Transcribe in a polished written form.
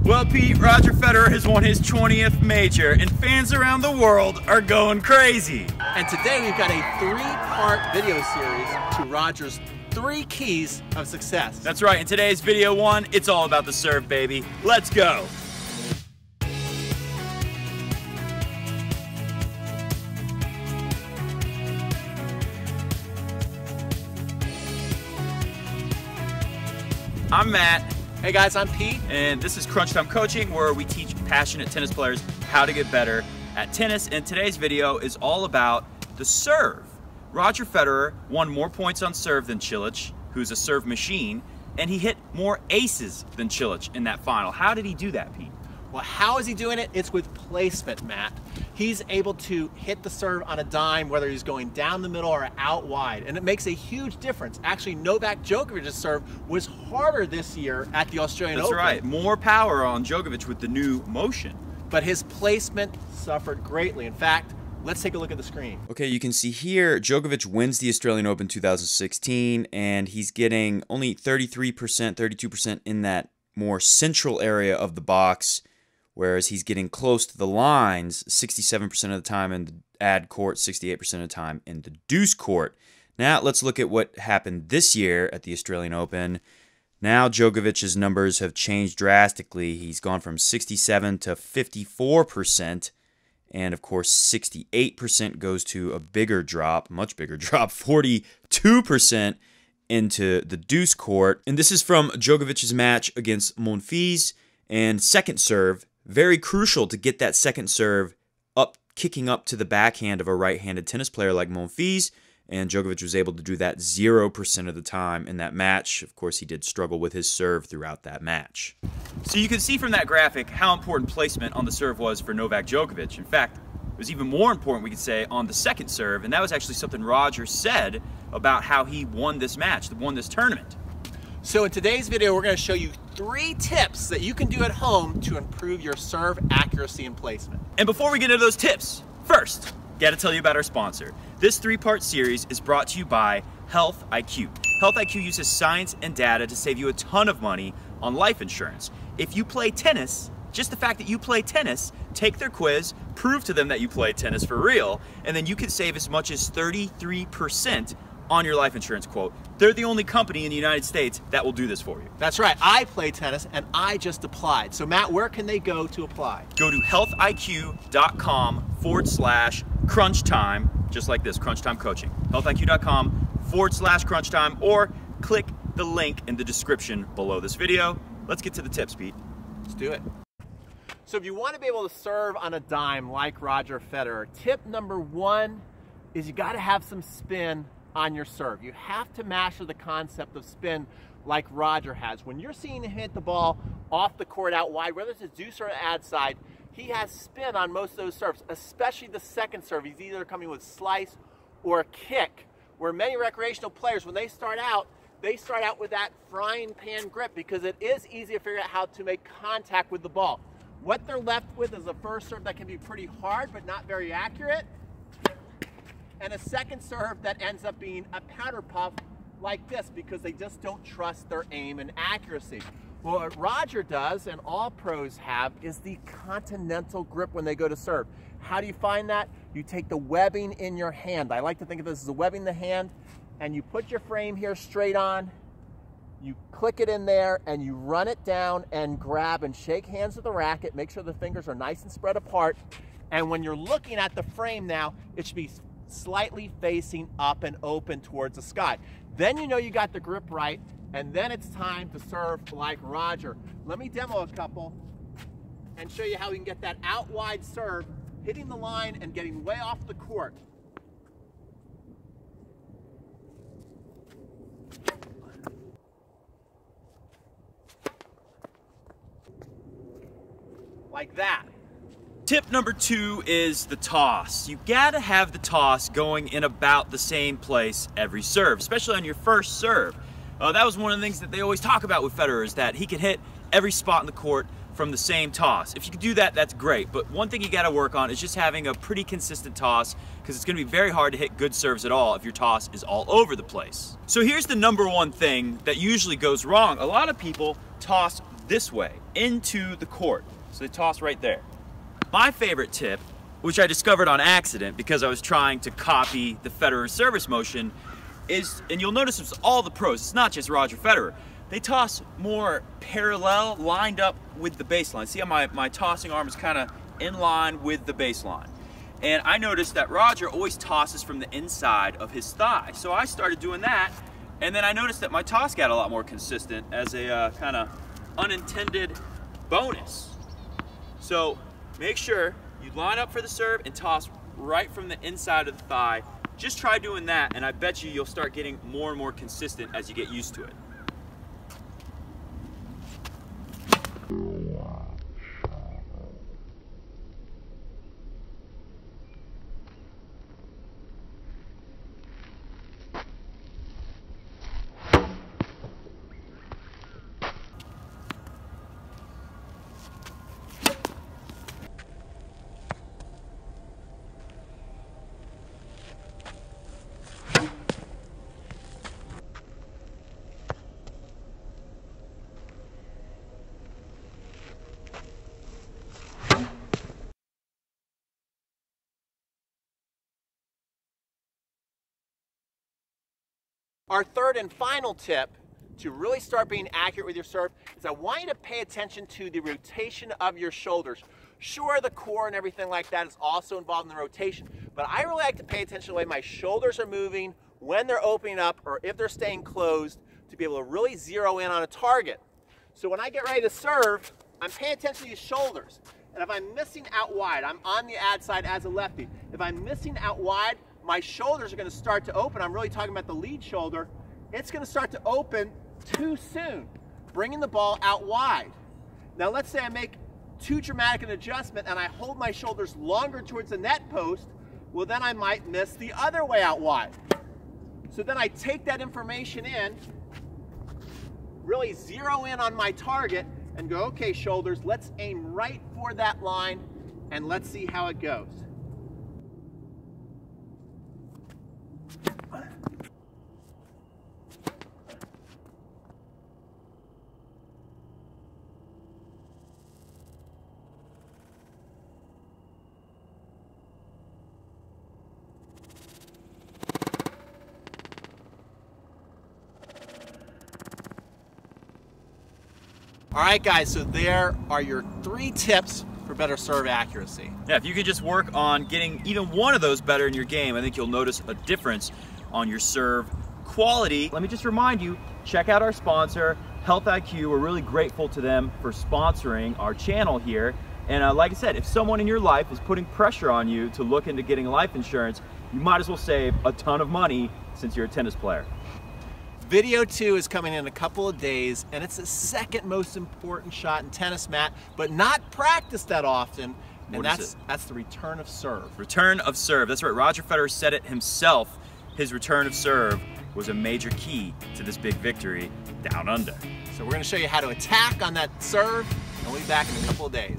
Well, Pete, Roger Federer has won his 20th major, and fans around the world are going crazy. And today we've got a 3-part video series to Roger's 3 keys of success. That's right, in today's video 1, it's all about the serve, baby. Let's go. I'm Matt. Hey guys, I'm Pete. And this is Crunch Time Coaching, where we teach passionate tennis players how to get better at tennis. And today's video is all about the serve. Roger Federer won more points on serve than Cilic, who's a serve machine, and he hit more aces than Cilic in that final. How did he do that, Pete? Well, how is he doing it? It's with placement, Matt. He's able to hit the serve on a dime, whether he's going down the middle or out wide, and it makes a huge difference. Actually, Novak Djokovic's serve was harder this year at the Australian Open. That's right, more power on Djokovic with the new motion. But his placement suffered greatly. In fact, let's take a look at the screen. Okay, you can see here, Djokovic wins the Australian Open 2016, and he's getting only 33%, 32% in that more central area of the box, whereas he's getting close to the lines 67% of the time in the ad court, 68% of the time in the deuce court. Now let's look at what happened this year at the Australian Open. Now Djokovic's numbers have changed drastically. He's gone from 67 to 54%, and of course 68% goes to a bigger drop, much bigger drop, 42% into the deuce court. And this is from Djokovic's match against Monfils, and second serve. Very crucial to get that second serve up, kicking up to the backhand of a right-handed tennis player like Monfils, and Djokovic was able to do that 0% of the time in that match. Of course, he did struggle with his serve throughout that match. So you can see from that graphic how important placement on the serve was for Novak Djokovic. In fact, it was even more important, we could say, on the second serve, and that was actually something Roger said about how he won this match, won this tournament. So in today's video, we're going to show you 3 tips that you can do at home to improve your serve accuracy and placement. And before we get into those tips, first, got to tell you about our sponsor. This 3-part series is brought to you by Health IQ. Health IQ uses science and data to save you a ton of money on life insurance. If you play tennis, just the fact that you play tennis, take their quiz, prove to them that you play tennis for real, and then you can save as much as 33% on your life insurance quote. They're the only company in the United States that will do this for you. That's right, I play tennis and I just applied. So Matt, where can they go to apply? Go to healthiq.com/crunch time, just like this, Crunch Time Coaching. healthiq.com/crunch time, or click the link in the description below this video. Let's get to the tips, Pete. Let's do it. So if you want to be able to serve on a dime like Roger Federer, tip number 1 is you got to have some spin on your serve. You have to master the concept of spin like Roger has. When you're seeing him hit the ball off the court out wide, whether it's a deuce or an ad side, he has spin on most of those serves, especially the second serve. He's either coming with slice or a kick, where many recreational players, when they start out with that frying pan grip because it is easy to figure out how to make contact with the ball. What they're left with is a first serve that can be pretty hard but not very accurate, and a second serve that ends up being a powder puff like this because they just don't trust their aim and accuracy. Well, what Roger does, and all pros have, is the continental grip when they go to serve. How do you find that? You take the webbing in your hand. I like to think of this as a webbing in the hand, and you put your frame here straight on, you click it in there, and you run it down and grab and shake hands with the racket. Make sure the fingers are nice and spread apart. And when you're looking at the frame now, it should be slightly facing up and open towards the sky. Then you know you got the grip right, and then it's time to serve like Roger. Let me demo a couple and show you how we can get that out wide serve, hitting the line and getting way off the court. Like that. Tip number 2 is the toss. You gotta have the toss going in about the same place every serve, especially on your first serve. That was one of the things that they always talk about with Federer, is that he can hit every spot in the court from the same toss. If you can do that, that's great. But one thing you gotta work on is just having a pretty consistent toss, because it's gonna be very hard to hit good serves at all if your toss is all over the place. So here's the number 1 thing that usually goes wrong. A lot of people toss this way into the court. So they toss right there. My favorite tip, which I discovered on accident because I was trying to copy the Federer service motion, is, and you'll notice it's all the pros, it's not just Roger Federer, they toss more parallel, lined up with the baseline. See how my tossing arm is kind of in line with the baseline. And I noticed that Roger always tosses from the inside of his thigh. So I started doing that, and then I noticed that my toss got a lot more consistent as a kind of unintended bonus. So make sure you line up for the serve and toss right from the inside of the thigh. Just try doing that, and I bet you'll start getting more and more consistent as you get used to it. Our third and final tip to really start being accurate with your serve is I want you to pay attention to the rotation of your shoulders. Sure, the core and everything like that is also involved in the rotation, but I really like to pay attention to the way my shoulders are moving, when they're opening up, or if they're staying closed, to be able to really zero in on a target. So when I get ready to serve, I'm paying attention to these shoulders. And if I'm missing out wide, I'm on the ad side as a lefty. If I'm missing out wide, my shoulders are going to start to open. I'm really talking about the lead shoulder. It's going to start to open too soon, bringing the ball out wide. Now let's say I make too dramatic an adjustment and I hold my shoulders longer towards the net post, well then I might miss the other way out wide. So then I take that information in, really zero in on my target and go, okay shoulders, let's aim right for that line and let's see how it goes. All right, guys, so there are your 3 tips for better serve accuracy. Yeah, if you could just work on getting even one of those better in your game, I think you'll notice a difference on your serve quality. Let me just remind you, check out our sponsor, Health IQ. We're really grateful to them for sponsoring our channel here. And like I said, if someone in your life is putting pressure on you to look into getting life insurance, you might as well save a ton of money since you're a tennis player. Video 2 is coming in a couple of days, and it's the second most important shot in tennis, Matt, but not practiced that often, and that's the return of serve. Return of serve, that's right. Roger Federer said it himself. His return of serve was a major key to this big victory down under. So we're going to show you how to attack on that serve, and we'll be back in a couple of days.